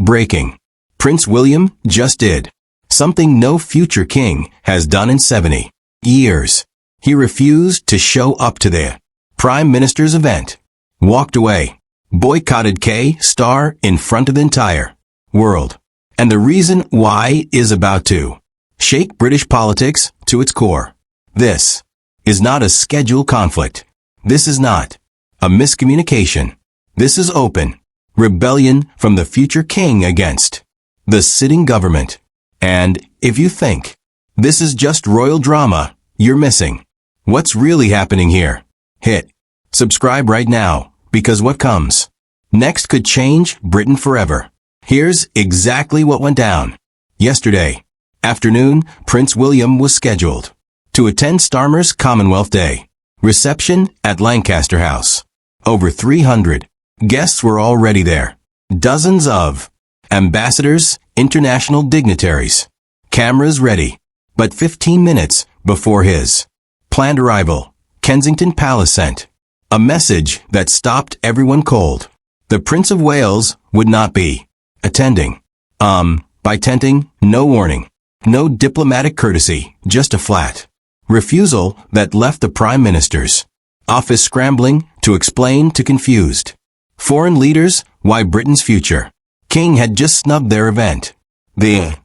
Breaking. Prince William just did something no future king has done in 70 years. He refused to show up to the Prime Minister's event. Walked away. Boycotted Keir Starmer in front of the entire world. And the reason why is about to shake British politics to its core. This is not a scheduled conflict. This is not a miscommunication. This is open rebellion from the future king against the sitting government. And if you think this is just royal drama, you're missing what's really happening here. Hit subscribe right now, because what comes next could change Britain forever. Here's exactly what went down. Yesterday afternoon, Prince William was scheduled to attend Starmer's Commonwealth Day reception at Lancaster House. Over 300 guests were already there. Dozens of ambassadors, international dignitaries. Cameras ready. But 15 minutes before his planned arrival, Kensington Palace sent a message that stopped everyone cold. The Prince of Wales would not be attending. By tenting, no warning. No diplomatic courtesy, just a flat refusal that left the Prime Minister's office scrambling to explain to confused foreign leaders why Britain's future king had just snubbed their event. The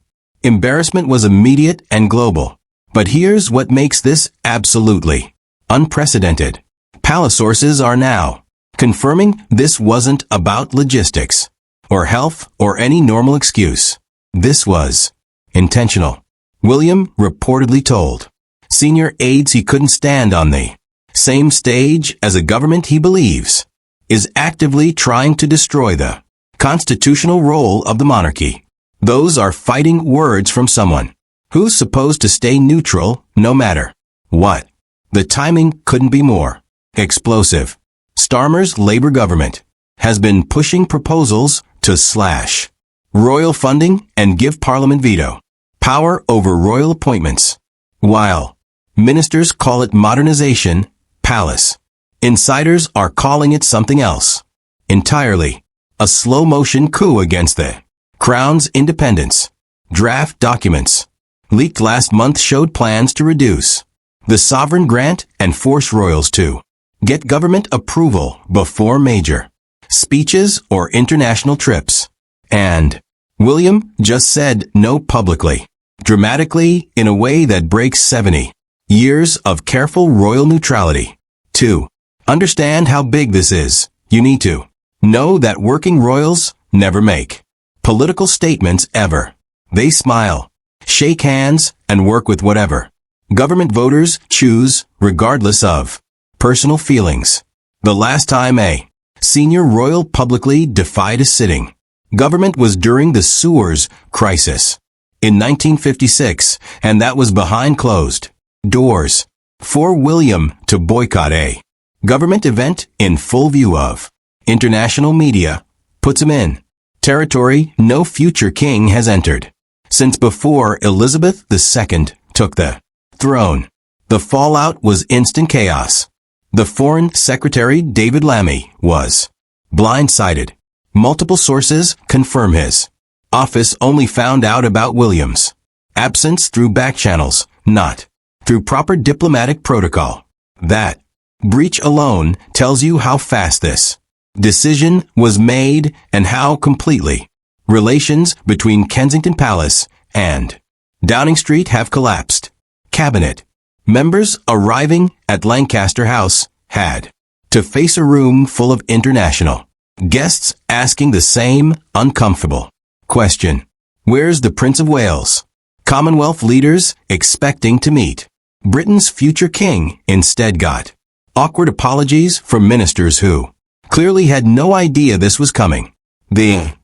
embarrassment was immediate and global. But here's what makes this absolutely unprecedented. Palace sources are now confirming this wasn't about logistics or health or any normal excuse. This was intentional. William reportedly told senior aides he couldn't stand on the same stage as a government he believes is actively trying to destroy the constitutional role of the monarchy. Those are fighting words from someone who's supposed to stay neutral no matter what. The timing couldn't be more explosive. Starmer's Labour government has been pushing proposals to slash royal funding and give Parliament veto power over royal appointments. While ministers call it modernization, palace insiders are calling it something else entirely. A slow-motion coup against the Crown's independence. Draft documents leaked last month showed plans to reduce the sovereign grant and force royals to get government approval before major speeches or international trips. And William just said no publicly, dramatically, in a way that breaks 70 years of careful royal neutrality. To understand how big this is, you need to know that working royals never make political statements ever. They smile, shake hands, and work with whatever government voters choose, regardless of personal feelings. The last time a senior royal publicly defied a sitting government was during the Suez crisis in 1956, and that was behind closed doors. For William to boycott a government event in full view of international media puts him in territory no future king has entered since before Elizabeth II took the throne. The fallout was instant chaos. The Foreign Secretary David Lammy was blindsided. Multiple sources confirm his office only found out about William's absence through back channels, not through proper diplomatic protocol. That breach alone tells you how fast this decision was made and how completely relations between Kensington Palace and Downing Street have collapsed. Cabinet members arriving at Lancaster House had to face a room full of international guests asking the same uncomfortable question. Where's the Prince of Wales? Commonwealth leaders expecting to meet Britain's future king instead got awkward apologies from ministers who clearly had no idea this was coming. The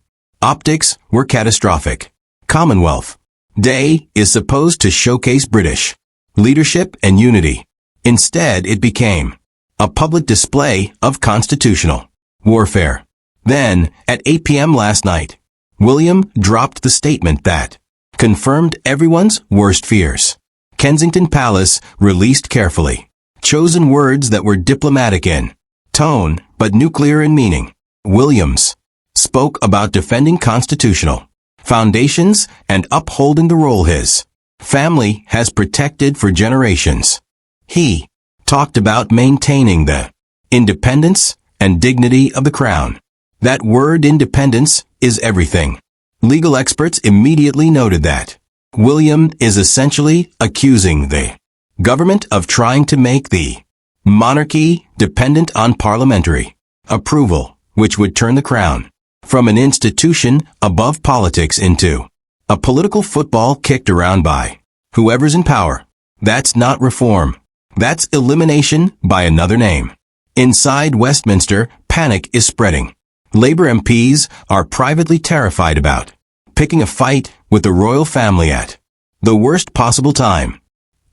optics were catastrophic. Commonwealth Day is supposed to showcase British leadership and unity. Instead, it became a public display of constitutional warfare. Then, at 8 p.m. last night, William dropped the statement that confirmed everyone's worst fears. Kensington Palace released carefully chosen words that were diplomatic in tone, but nuclear in meaning. William's spoke about defending constitutional foundations and upholding the role his family has protected for generations. He talked about maintaining the independence and dignity of the crown. That word independence is everything. Legal experts immediately noted that William is essentially accusing the government of trying to make the monarchy dependent on parliamentary approval, which would turn the crown from an institution above politics into a political football kicked around by whoever's in power. That's not reform. That's elimination by another name. Inside Westminster, panic is spreading. Labour MPs are privately terrified about picking a fight with the royal family at the worst possible time.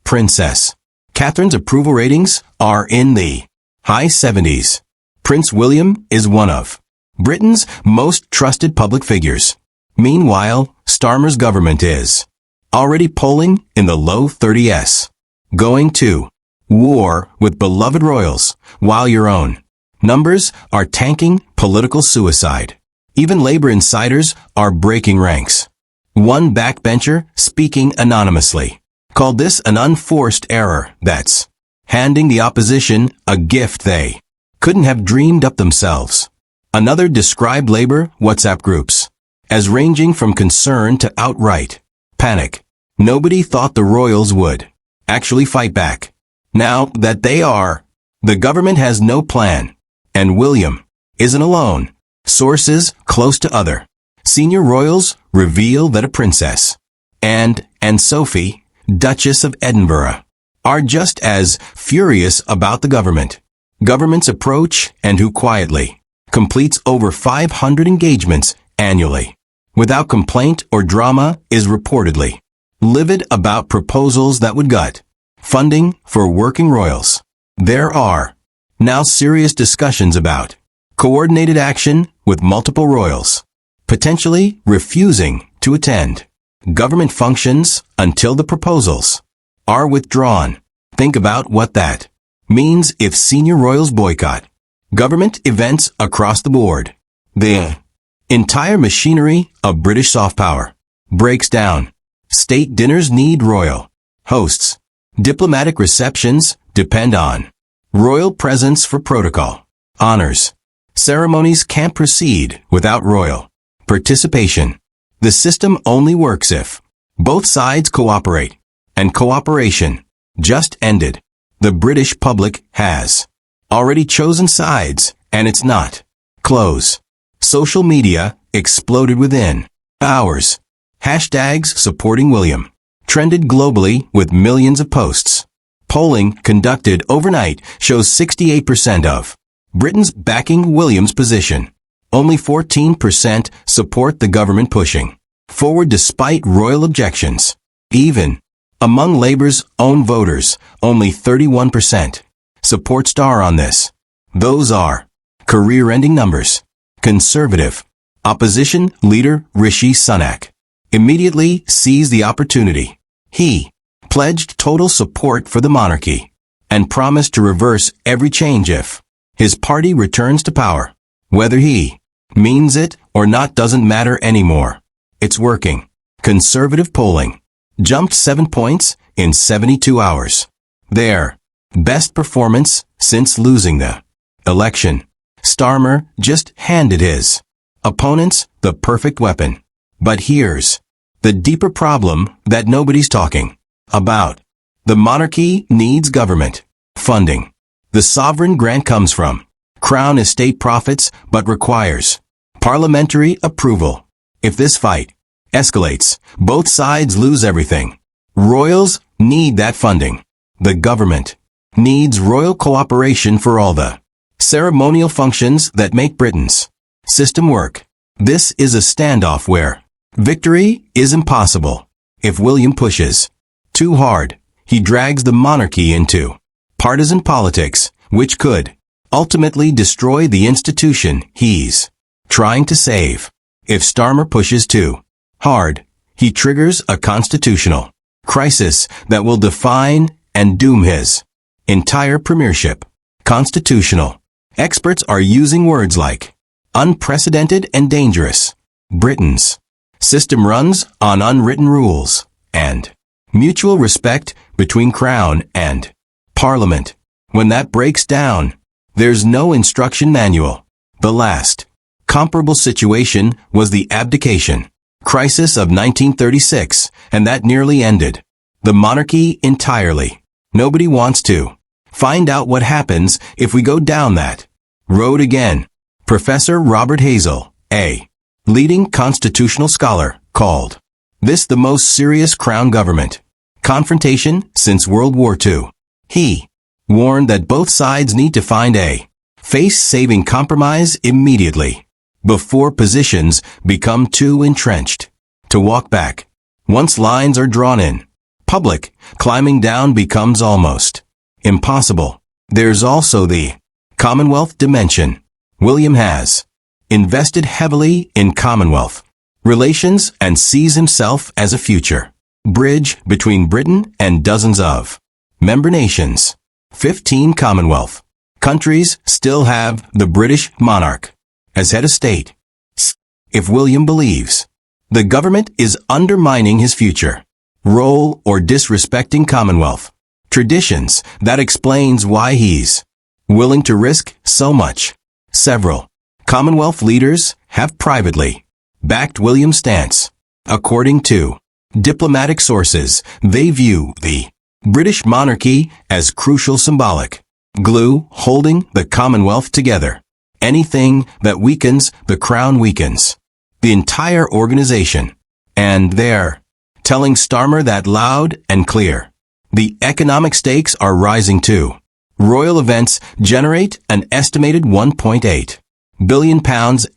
Princess Catherine's approval ratings are in the high 70s. Prince William is one of Britain's most trusted public figures. Meanwhile, Starmer's government is already polling in the low 30s. Going to war with beloved royals, while your own numbers are tanking political suicide. Even Labour insiders are breaking ranks. One backbencher, speaking anonymously, called this an unforced error that's handing the opposition a gift they couldn't have dreamed up themselves. Another described Labour WhatsApp groups as ranging from concern to outright panic. Nobody thought the royals would actually fight back. Now that they are, the government has no plan. And William isn't alone. Sources close to other senior royals reveal that a princess and Sophie, Duchess of Edinburgh, are just as furious about the government's approach and who quietly completes over 500 engagements annually without complaint or drama is reportedly livid about proposals that would gut funding for working royals. There are now serious discussions about coordinated action with multiple royals potentially refusing to attend government functions until the proposals are withdrawn. Think about what that means if senior royals boycott government events across the board. The entire machinery of British soft power breaks down. State dinners need royal hosts. Diplomatic receptions depend on royal presence for protocol. Honors ceremonies can't proceed without royal participation. The system only works if both sides cooperate, and cooperation just ended. The British public has already chosen sides, and it's not close. Social media exploded within hours. Hashtags supporting William trended globally with millions of posts. Polling conducted overnight shows 68% of Britons backing William's position. Only 14% support the government pushing forward despite royal objections. Even among Labour's own voters, only 31% support Starmer on this. Those are career-ending numbers. Conservative opposition leader Rishi Sunak immediately seized the opportunity. He pledged total support for the monarchy and promised to reverse every change if his party returns to power. Whether he means it or not doesn't matter anymore. It's working. Conservative polling jumped 7 points in 72 hours. Their best performance since losing the election. Starmer just handed his opponents the perfect weapon. But here's the deeper problem that nobody's talking about. The monarchy needs government funding. The sovereign grant comes from Crown estate profits but requires parliamentary approval. If this fight escalates, both sides lose everything. Royals need that funding. The government needs royal cooperation for all the ceremonial functions that make Britain's system work. This is a standoff where victory is impossible. If William pushes too hard, he drags the monarchy into partisan politics, which could ultimately destroy the institution he's trying to save. If Starmer pushes too hard, he triggers a constitutional crisis that will define and doom his entire premiership. Constitutional experts are using words like unprecedented and dangerous. Britain's system runs on unwritten rules and mutual respect between Crown and Parliament. When that breaks down, there's no instruction manual. The last comparable situation was the abdication crisis of 1936, and that nearly ended the monarchy entirely. Nobody wants to find out what happens if we go down that road again. Professor Robert Hazel, a leading constitutional scholar, called this the most serious Crown government confrontation since World War II. He warned that both sides need to find a face-saving compromise immediately before positions become too entrenched to walk back. Once lines are drawn in public, climbing down becomes almost impossible. There's also the Commonwealth dimension. William has invested heavily in Commonwealth relations and sees himself as a future bridge between Britain and dozens of member nations. 15 Commonwealth countries still have the British monarch as head of state. If William believes the government is undermining his future role or disrespecting Commonwealth traditions, that explains why he's willing to risk so much. Several Commonwealth leaders have privately backed William's stance. According to diplomatic sources, they view the British monarchy as crucial symbolic glue holding the Commonwealth together. Anything that weakens the Crown weakens the entire organization. And they're telling Starmer that loud and clear. The economic stakes are rising too. Royal events generate an estimated £1.8 billion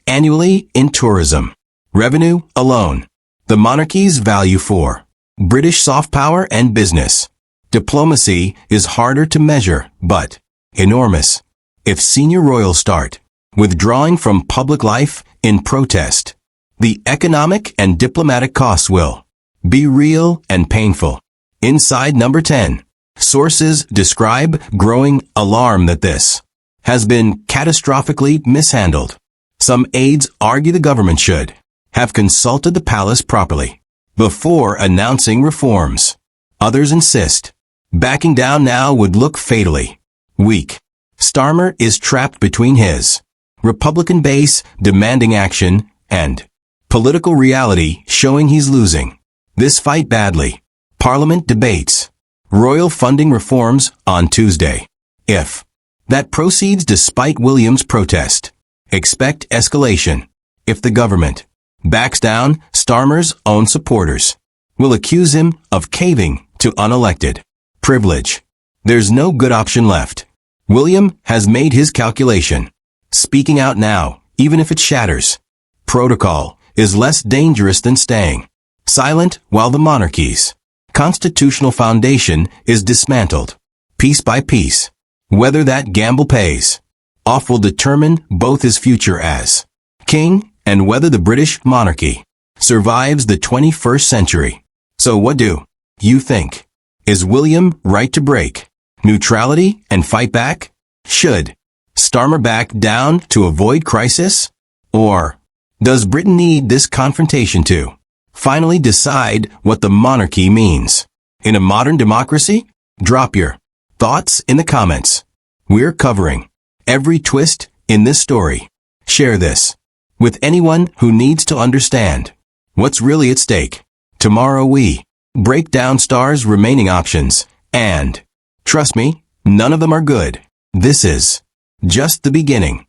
annually in tourism revenue alone. The monarchy's value for British soft power and business diplomacy is harder to measure, but enormous. If senior royals start withdrawing from public life in protest, the economic and diplomatic costs will be real and painful. Inside number 10, sources describe growing alarm that this has been catastrophically mishandled. Some aides argue the government should have consulted the palace properly before announcing reforms. Others insist backing down now would look fatally weak. Starmer is trapped between his Republican base demanding action and political reality showing he's losing this fight badly. Parliament debates royal funding reforms on Tuesday. If that proceeds despite William's protest, expect escalation. If the government backs down, Starmer's own supporters will accuse him of caving to unelected privilege. There's no good option left. William has made his calculation. Speaking out now, even if it shatters protocol, is less dangerous than staying silent while the monarchy's constitutional foundation is dismantled piece by piece. Whether that gamble pays off will determine both his future as king and whether the British monarchy survives the 21st century. So what do you think? Is William right to break neutrality and fight back? Should Starmer back down to avoid crisis? Or does Britain need this confrontation to finally decide what the monarchy means in a modern democracy? Drop your thoughts in the comments. We're covering every twist in this story. Share this with anyone who needs to understand what's really at stake. Tomorrow we break down Star's remaining options, and trust me, none of them are good. This is just the beginning.